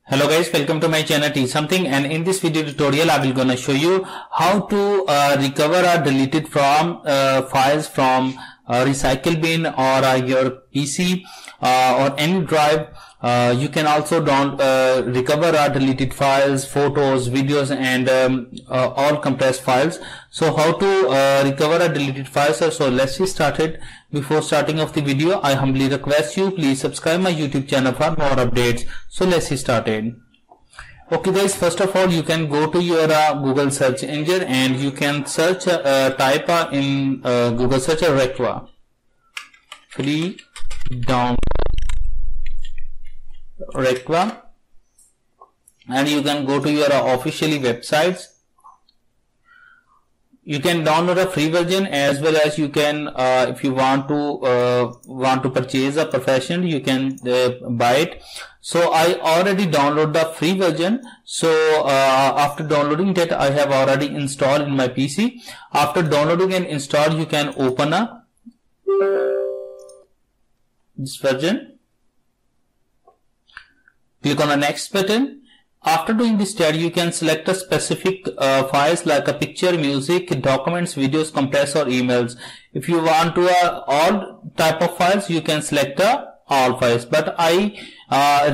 Hello guys, welcome to my channel Teach Something, and in this video tutorial I will gonna show you how to recover or deleted from files from recycle bin or your PC or any drive. You can also recover or deleted files, photos, videos, and all compressed files. So how to recover or deleted files? So let's get started. Before starting off the video, I humbly request you please subscribe my YouTube channel for more updates. So let's get started. Okay guys, first of all you can go to your Google search engine and you can search type in Google search Recva free download Recva, and you can go to your officially websites. You can download a free version as well as you can if you want to purchase a professional, you can buy it. So I already downloaded the free version. So after downloading that, I have already installed in my PC. After downloading and install, you can open this version. Click on the next button. After doing this step, you can select a specific files like a picture, music, documents, videos, compress, or emails. If you want to all type of files, you can select all files. But I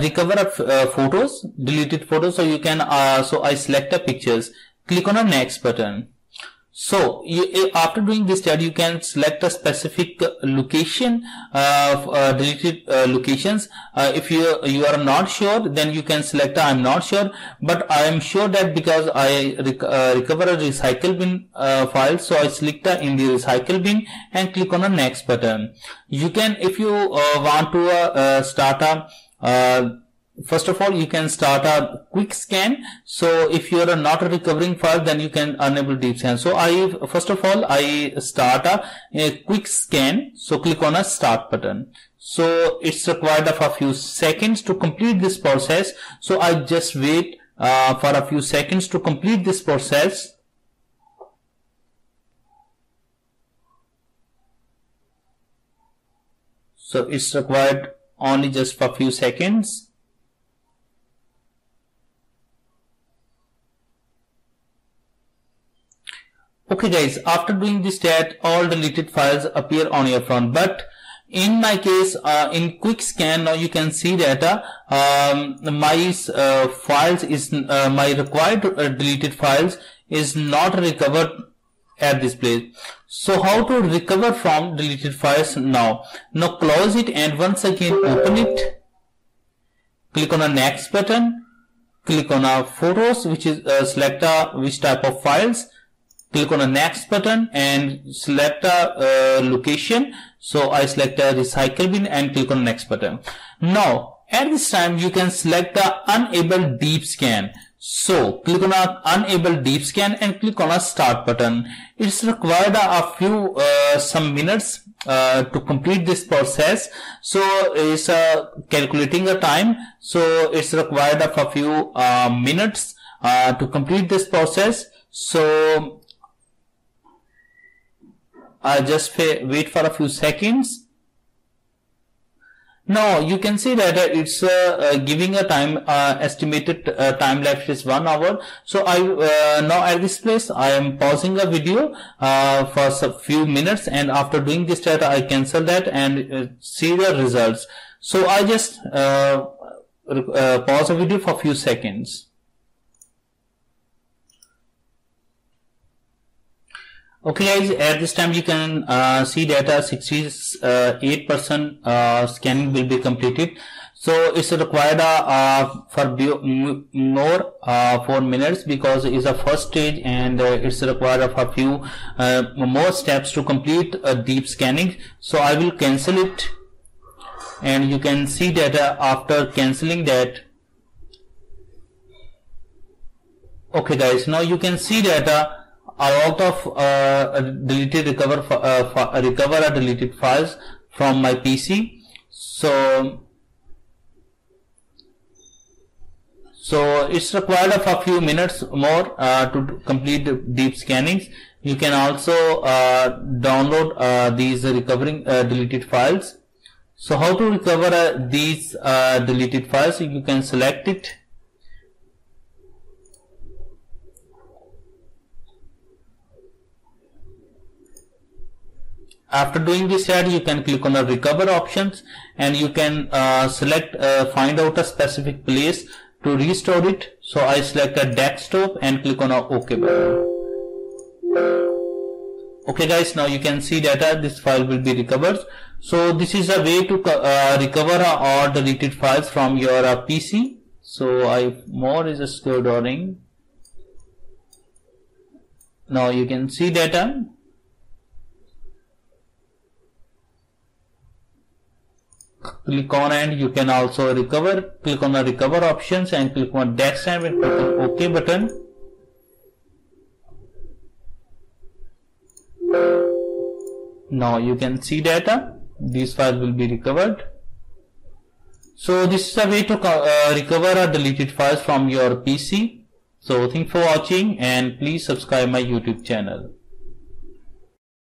recover photos, deleted photos, so you can so I select the pictures. Click on the next button. So after doing this step, you can select a specific location deleted locations. If you are not sure, then you can select I'm not sure, but I am sure that because I recover a recycle bin file, so I select in the recycle bin and click on the next button. You can, if you want to start a first of all, you can start a quick scan. So if you are not a recovering file, then you can enable deep scan. So first of all I start a quick scan. So click on a start button. So it's required of a few seconds to complete this process. So I just wait for a few seconds to complete this process. So it's required only just for a few seconds. Okay guys, after doing this step, all deleted files appear on your phone. But in my case, in quick scan, now you can see that my files is my required deleted files is not recovered at this place. So how to recover from deleted files now? Now close it and once again open it. Click on the next button. Click on photos, which is select which type of files. Click on the next button and select a location. So I select a recycle bin and click on the next button. Now at this time you can select the unable deep scan. So click on a unable deep scan and click on a start button. It's required a few some minutes to complete this process. So it's calculating the time. So it's required of a few minutes to complete this process. So I just wait for a few seconds. Now you can see that it's giving a time estimated time left is 1 hour. So I now at this place I am pausing a video for a few minutes, and after doing this data I cancel that and see the results. So I just pause a video for a few seconds. Okay guys, at this time you can see that 68% scanning will be completed. So it's required for more 4 minutes because it's a first stage, and it's required of a few more steps to complete deep scanning. So I will cancel it, and you can see that after cancelling that. Okay guys, now you can see that a lot of deleted recover or deleted files from my PC. So it's required of a few minutes more to complete the deep scannings. You can also download these recovering deleted files. So how to recover these deleted files? You can select it After doing this step, you can click on the recover options, and you can select find out a specific place to restore it. So I select a desktop and click on a OK button. Okay guys, now you can see that this file will be recovered. So this is a way to recover all deleted files from your PC. So more is scrolling. Now you can see data. Click on and you can also recover. Click on the recover options and click on desktop and click on OK button. Now you can see data. These files will be recovered. So this is a way to recover or deleted files from your PC. So thanks for watching, and please subscribe my YouTube channel.